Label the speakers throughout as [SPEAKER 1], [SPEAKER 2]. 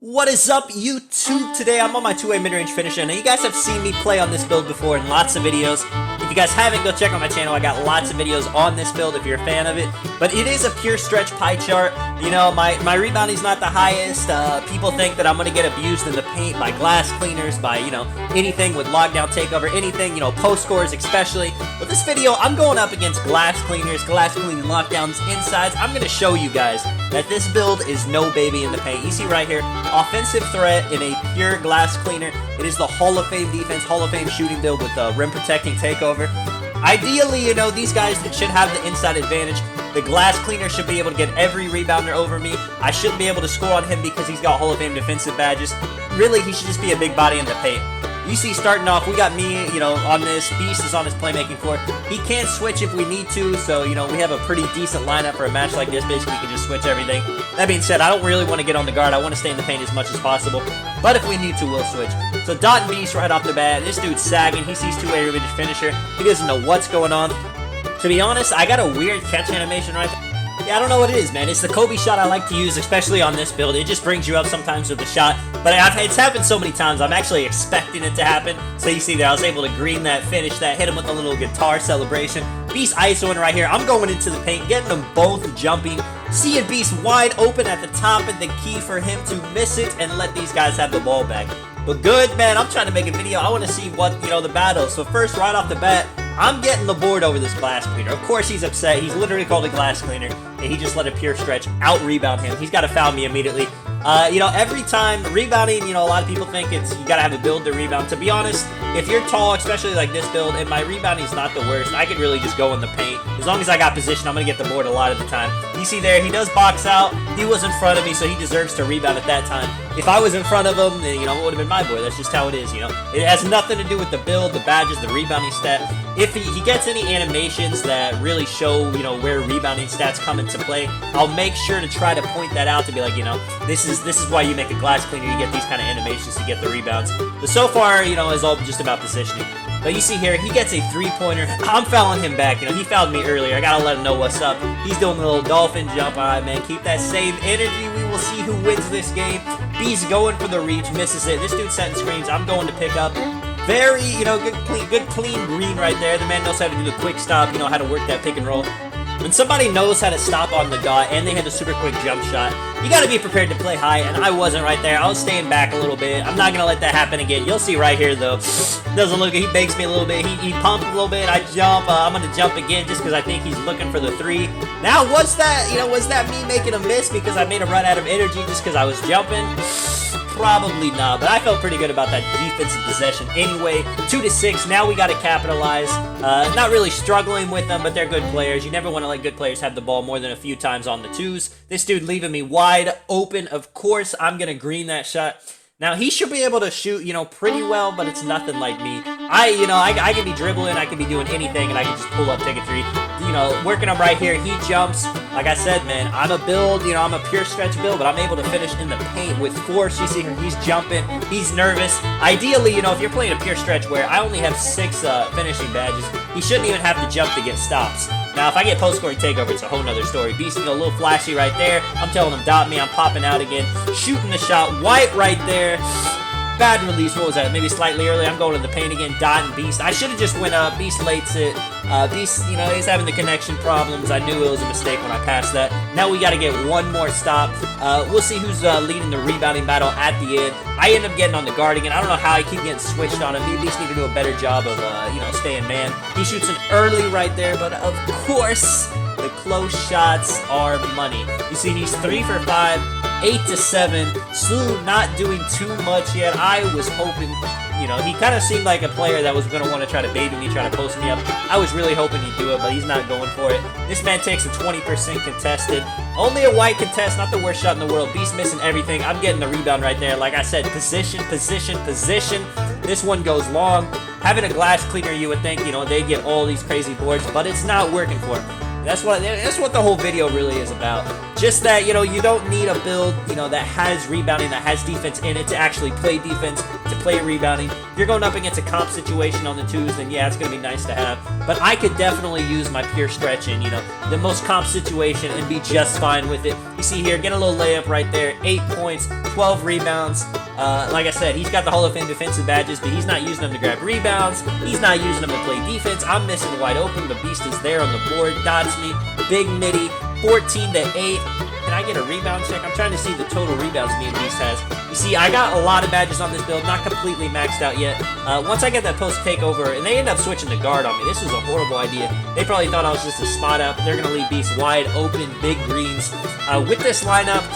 [SPEAKER 1] What is up, YouTube? Today I'm on my two-way mid-range finisher. Now, you guys have seen me play on this build before in lots of videos. If you guys haven't, go check out my channel. I got lots of videos on this build if you're a fan of it. But it is a pure stretch pie chart. You know, my rebounding's not the highest. People think that I'm going to get abused in the paint by glass cleaners, by, you know, anything with lockdown takeover, anything, you know, post scores especially. But this video, I'm going up against glass cleaners, glass cleaning lockdowns, insides. I'm going to show you guys that this build is no baby in the paint. You see right here, offensive threat in a pure glass cleaner. It is the Hall of Fame defense, Hall of Fame shooting build with rim protecting takeover. Ideally, you know, these guys should have the inside advantage. The glass cleaner should be able to get every rebounder over me. I shouldn't be able to score on him because he's got Hall of Fame defensive badges. Really, he should just be a big body in the paint. You see, starting off, we got me, you know, on this. Beast is on his playmaking floor. He can switch if we need to, so, you know, we have a pretty decent lineup for a match like this. Basically, we can just switch everything. That being said, I don't really want to get on the guard. I want to stay in the paint as much as possible. But if we need to, we'll switch. So, Dot and Beast right off the bat. This dude's sagging. He sees two-way mid-range finisher. He doesn't know what's going on. To be honest, I got a weird catch animation right there. Yeah, I don't know what it is, man. It's the Kobe shot I like to use, especially on this build. It just brings you up sometimes with the shot. But it's happened so many times, I'm actually expecting it to happen. So you see there, I was able to green that, finish that, hit him with a little guitar celebration. Beast ISOing right here. I'm going into the paint, getting them both jumping. Seeing Beast wide open at the top, and the key for him to miss it and let these guys have the ball back. But good, man. I'm trying to make a video. I want to see what, you know, the battle. So first, right off the bat, I'm getting the board over this glass cleaner. Of course he's upset. He's literally called a glass cleaner, and he just let a pure stretch out-rebound him. He's got to foul me immediately. You know, every time rebounding, you know, a lot of people think it's you got to have a build to rebound. To be honest, if you're tall, especially like this build, and my rebounding's not the worst, I could really just go in the paint. As long as I got position, I'm going to get the board a lot of the time. You see there, he does box out. He was in front of me, so he deserves to rebound at that time. If I was in front of him, then, you know, it would have been my board. That's just how it is, you know. It has nothing to do with the build, the badges, the rebounding stat. If he gets any animations that really show, you know, where rebounding stats come into play, I'll make sure to try to point that out to be like, you know, this is why you make a glass cleaner. You get these kind of animations to get the rebounds. But so far, you know, it's all just about positioning. But you see here, he gets a three-pointer. I'm fouling him back. You know, he fouled me earlier. I gotta let him know what's up. He's doing a little dolphin jump. All right, man, keep that same energy. We will see who wins this game. B's going for the reach, misses it. This dude's setting screens. I'm going to pick up. Very, you know, good clean green right there. The man knows how to do the quick stop, you know, how to work that pick and roll. When somebody knows how to stop on the dot and they hit a super quick jump shot, you got to be prepared to play high, and I wasn't right there. I was staying back a little bit. I'm not going to let that happen again. You'll see right here, though. Doesn't look good. He bakes me a little bit. He pumped a little bit. I jump. I'm going to jump again just because I think he's looking for the three. Now, was that me making a miss because I made him run out of energy just because I was jumping? Probably not, but I felt pretty good about that defensive possession. Anyway, 2-6. Now we got to capitalize. Not really struggling with them, but they're good players. You never want to let good players have the ball more than a few times on the twos. This dude leaving me wide open. Of course, I'm going to green that shot. Now, he should be able to shoot, you know, pretty well, but it's nothing like me. I can be dribbling, I can be doing anything, and I can just pull up, take a three. You know, working him right here, he jumps. Like I said, man, I'm a build, you know, I'm a pure stretch build, but I'm able to finish in the paint with force. You see here, he's jumping, he's nervous. Ideally, you know, if you're playing a pure stretch where I only have 6 finishing badges, he shouldn't even have to jump to get stops. Now, if I get post-scoring takeover, it's a whole nother story. Beast, you know, a little flashy right there. I'm telling him, dot me. I'm popping out again. Shooting the shot. White right there. Bad release. What was that? Maybe slightly early. I'm going to the paint again. Dot and Beast. I should have just went up. Beast lates it. Beast, you know, he's having the connection problems. I knew it was a mistake when I passed that. Now we got to get one more stop. We'll see who's leading the rebounding battle at the end. I end up getting on the guard again. I don't know how I keep getting switched on him. Maybe Beast need to do a better job of, you know, staying man. He shoots an early right there, but of course, the close shots are money. You see, he's 3 for 5, 8-7. Slew not doing too much yet. I was hoping, you know, he kind of seemed like a player that was going to want to try to bait me, try to post me up. I was really hoping he'd do it, but he's not going for it. This man takes a 20% contested. Only a white contest, not the worst shot in the world. Beast missing everything. I'm getting the rebound right there. Like I said, position, position, position. This one goes long. Having a glass cleaner, you would think, you know, they get all these crazy boards, but it's not working for him. That's what the whole video really is about. Just that, you know, you don't need a build, you know, that has rebounding, that has defense in it to actually play defense, to play rebounding. If you're going up against a comp situation on the 2s, then yeah, it's going to be nice to have. But I could definitely use my pure stretch in, you know, the most comp situation and be just fine with it. You see here, get a little layup right there, 8 points, 12 rebounds. Like I said, he's got the Hall of Fame defensive badges, but he's not using them to grab rebounds. He's not using them to play defense. I'm missing wide open. The beast is there on the board, dodges me. Big midi, 14 to 8. Can I get a rebound check? I'm trying to see the total rebounds me and Beast has. You see, I got a lot of badges on this build, not completely maxed out yet. Once I get that post takeover, and they end up switching to guard on me. This was a horrible idea. They probably thought I was just a spot up. They're going to leave Beast wide open, big greens. With this lineup,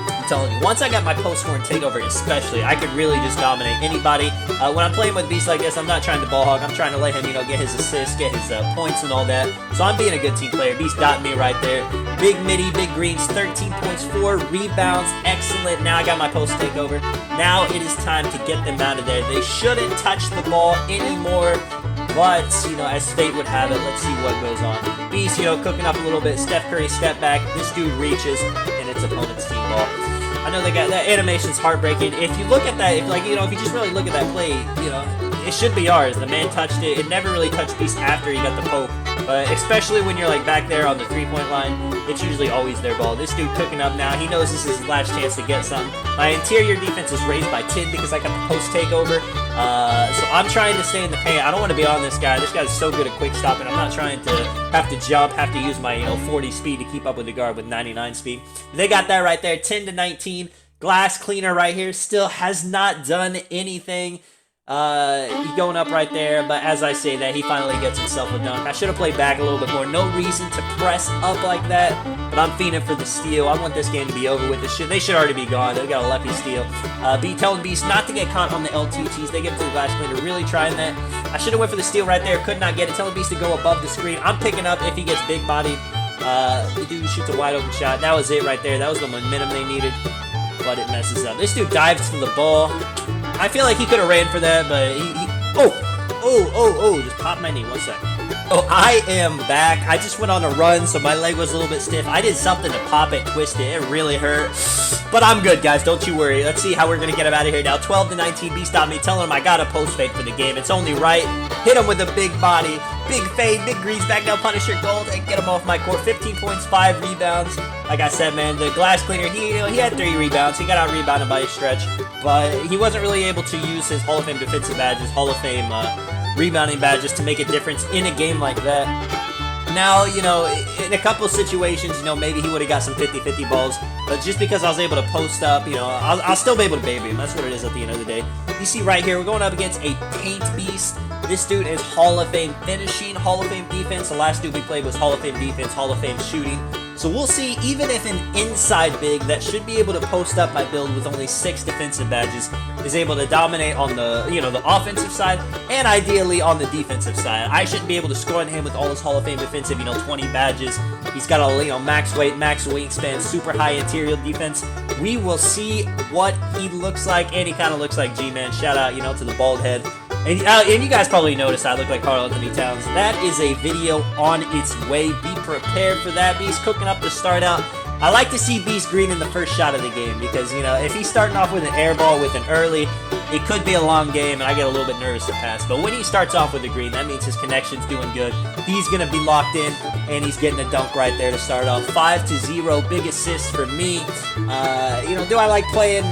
[SPEAKER 1] I'm telling you, once I got my post-scoring takeover especially, I could really just dominate anybody. When I'm playing with Beast like this, I'm not trying to ball hog. I'm trying to let him, you know, get his assists, get his points and all that. So I'm being a good team player. Beast got me right there. Big midi, big greens, 13 points, 4 rebounds. Excellent. Now I got my post takeover. Now it is time to get them out of there. They shouldn't touch the ball anymore. But, you know, as fate would have it, let's see what goes on. Beast, you know, cooking up a little bit. Steph Curry step back. This dude reaches, and it's opponent's team ball. I know they got that animation's heartbreaking. If you look at that, if like, you know, if you just really look at that play, you know, it should be ours. The man touched it. It never really touched Beast after he got the poke. But especially when you're like back there on the 3-point line, it's usually always their ball. This dude cooking up now. He knows this is his last chance to get something. My interior defense is raised by 10 because I got the post takeover. So I'm trying to stay in the paint. I don't want to be on this guy. This guy's so good at quick stopping. I'm not trying to have to jump, have to use my, you know, 40 speed to keep up with the guard with 99 speed. They got that right there, 10 to 19. Glass cleaner right here still has not done anything. He's going up right there, but as I say that, he finally gets himself a dunk. I should have played back a little bit more. No reason to press up like that, but I'm fiending for the steal. I want this game to be over with. They should already be gone. They got a lefty steal. Telling Beast not to get caught on the LTTs. They get it to the glass cleaner, really trying that. I should have went for the steal right there. Could not get it. Telling Beast to go above the screen. I'm picking up if he gets big bodied. The dude shoots a wide open shot. That was it right there. That was the momentum they needed, but it messes up. This dude dives to the ball. I feel like he could have ran for that, but just popped my knee. 1 second. Oh, I am back. I just went on a run, so my leg was a little bit stiff. I did something to pop it, twist it. It really hurt. But I'm good, guys. Don't you worry. Let's see how we're going to get him out of here now. 12 to 19. Beast on me, telling him I got a post fade for the game. It's only right. Hit him with a big body. Big fade, big greens, back down, Punisher, gold, and get him off my court. 15 points, 5 rebounds. Like I said, man, the glass cleaner, he had 3 rebounds. He got out-rebounded by a stretch, but he wasn't really able to use his Hall of Fame defensive badges, Hall of Fame rebounding badges to make a difference in a game like that. Now, you know, in a couple situations, you know, maybe he would have got some 50-50 balls, but just because I was able to post up, you know, I'll still be able to baby him. That's what it is at the end of the day. You see right here, we're going up against a paint beast. This dude is Hall of Fame finishing, Hall of Fame defense. The last dude we played was Hall of Fame defense, Hall of Fame shooting. So we'll see, even if an inside big that should be able to post up my build with only 6 defensive badges is able to dominate on the, you know, the offensive side and ideally on the defensive side. I shouldn't be able to score on him with all his Hall of Fame defensive, you know, 20 badges. He's got a, you know, max weight, max wingspan, super high interior defense. We will see what he looks like, and he kind of looks like G-Man. Shout out, you know, to the bald head. And you guys probably noticed I look like Karl-Anthony Towns. That is a video on its way. Be prepared for that. Beast cooking up to start out. I like to see Beast green in the first shot of the game because, you know, if he's starting off with an air ball with an early, it could be a long game, and I get a little bit nervous to pass. But when he starts off with the green, that means his connection's doing good. He's going to be locked in, and he's getting a dunk right there to start off. 5-0, big assist for me. You know, do I like playing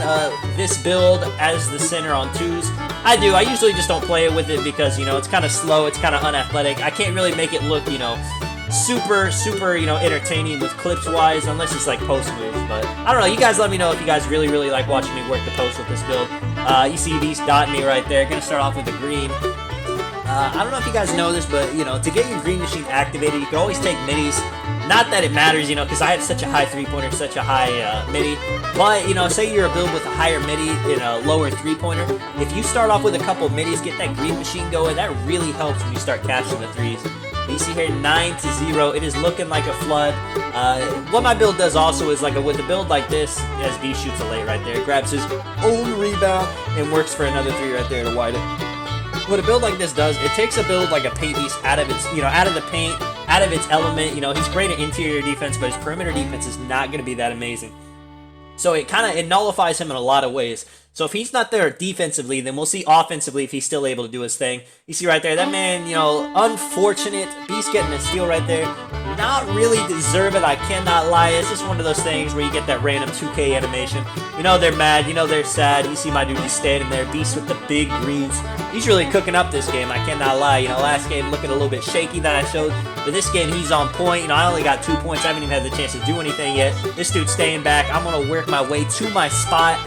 [SPEAKER 1] this build as the center on 2s? I do. I usually just don't play it with it because, you know, it's kind of slow. It's kind of unathletic. I can't really make it look, you know, super, you know, entertaining with clips-wise, unless it's like post moves. But I don't know. You guys let me know if you guys really like watching me work the post with this build. You see Beast dotting me right there. Gonna start off with the green. I don't know if you guys know this, but, you know, to get your green machine activated, you can always take middies. Not that it matters, you know, because I have such a high 3-pointer, such a high midi. But, you know, say you're a build with a higher midi and a lower 3-pointer. If you start off with a couple middies, get that green machine going, that really helps when you start catching the 3s. You see here, 9-0. It is looking like a flood. What my build does also is, like, with a build like this, as B shoots a late right there, grabs his own rebound and works for another 3 right there to widen. What a build like this does, it takes a build like a paint beast out of its, you know, out of the paint, out of its element. You know, he's great at interior defense, but his perimeter defense is not going to be that amazing. So it nullifies him in a lot of ways. So if he's not there defensively, then we'll see offensively if he's still able to do his thing. You see right there, that man, you know, unfortunate. Beast getting a steal right there. Not really deserve it, I cannot lie. It's just one of those things where you get that random 2K animation. You know they're mad, you know they're sad. You see my dude just standing there, Beast with the big greens. He's really cooking up this game, I cannot lie. You know, last game looking a little bit shaky that I showed. But this game, he's on point. You know, I only got 2 points. I haven't even had the chance to do anything yet. This dude's staying back. I'm going to work my way to my spot.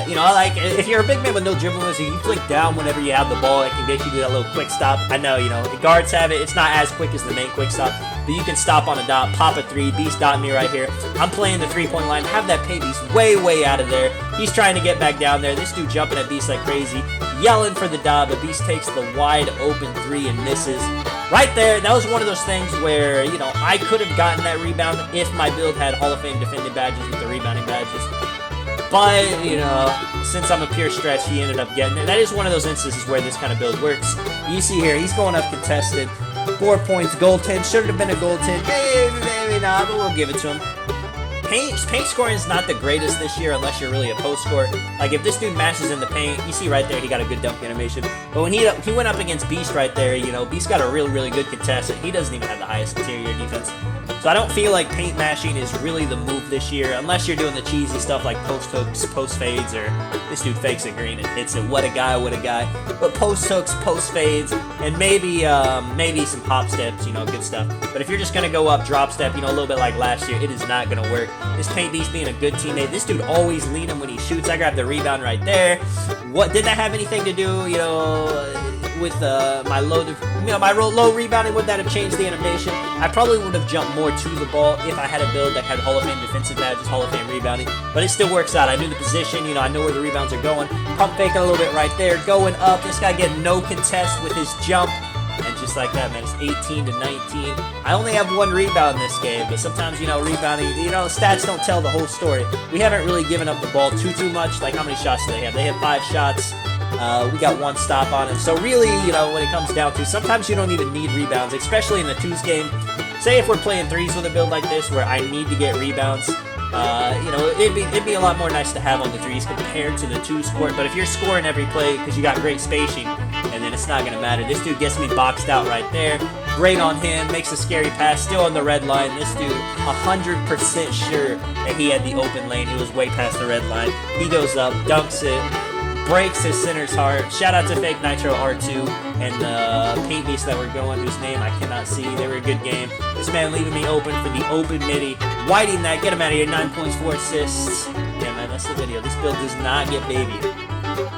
[SPEAKER 1] You know, like, if you're a big man with no dribble moves, you flick down whenever you have the ball. It can get you to that little quick stop. I know, you know, the guards have it. It's not as quick as the main quick stop, but you can stop on a dot, pop a three. Beast dotting me right here. I'm playing the three-point line. Have that paint Beast way out of there. He's trying to get back down there. This dude jumping at Beast like crazy, yelling for the dot, but Beast takes the wide open three and misses. Right there, that was one of those things where, you know, I could have gotten that rebound if my build had Hall of Fame defended badges with the rebounding badges. But, you know, since I'm a pure stretch, he ended up getting it. That is one of those instances where this kind of build works. You see here, he's going up contested. 4 points, goaltend. Should have been a goaltend. Maybe not, but we'll give it to him. Paint scoring is not the greatest this year unless you're really a post scorer. Like, if this dude mashes in the paint, you see right there, he got a good dunk animation. But when he went up against Beast right there, you know, Beast got a really good contest. He doesn't even have the highest interior defense. So I don't feel like paint mashing is really the move this year, unless you're doing the cheesy stuff like post hooks, post fades, or this dude fakes a green and hits it. What a guy. But post hooks, post fades, and maybe some hop steps, you know, good stuff. But if you're just gonna go up, drop step, you know, a little bit like last year, it is not gonna work. This paint Beast being a good teammate. This dude always lead him when he shoots. I grabbed the rebound right there. What did that have anything to do, you know, with my low rebounding? Would that have changed the animation? I probably would have jumped more to the ball if I had a build that had Hall of Fame defensive badges, Hall of Fame rebounding, but it still works out. I knew the position, you know, I know where the rebounds are going. Pump faking a little bit right there, going up. This guy getting no contest with his jump, and just like that, man, it's 18-19. I only have 1 rebound in this game, but sometimes, you know, rebounding, you know, stats don't tell the whole story. We haven't really given up the ball too much. Like, how many shots do they have? They have 5 shots. We got 1 stop on him. So really, you know, when it comes down to, sometimes you don't even need rebounds, especially in the 2s game. Say if we're playing 3s with a build like this where I need to get rebounds, you know, it'd be a lot more nice to have on the 3s compared to the 2s court. But if you're scoring every play because you got great spacing, and then it's not going to matter. This dude gets me boxed out right there. Great on him, makes a scary pass, still on the red line. This dude, 100% sure that he had the open lane. He was way past the red line. He goes up, dunks it, breaks his center's heart. Shout out to Fake Nitro R2 and the Paint Beast that were going, whose name I cannot see. They were a good game. This man leaving me open for the open midi. Whiting that, get him out of here. 9 points, 4 assists. Yeah, man, that's the video. This build does not get babied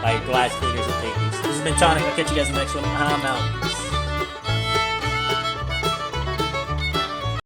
[SPEAKER 1] by glass cleaners and Paint Beast. This has been Tonic. I'll catch you guys in the next one. I'm out.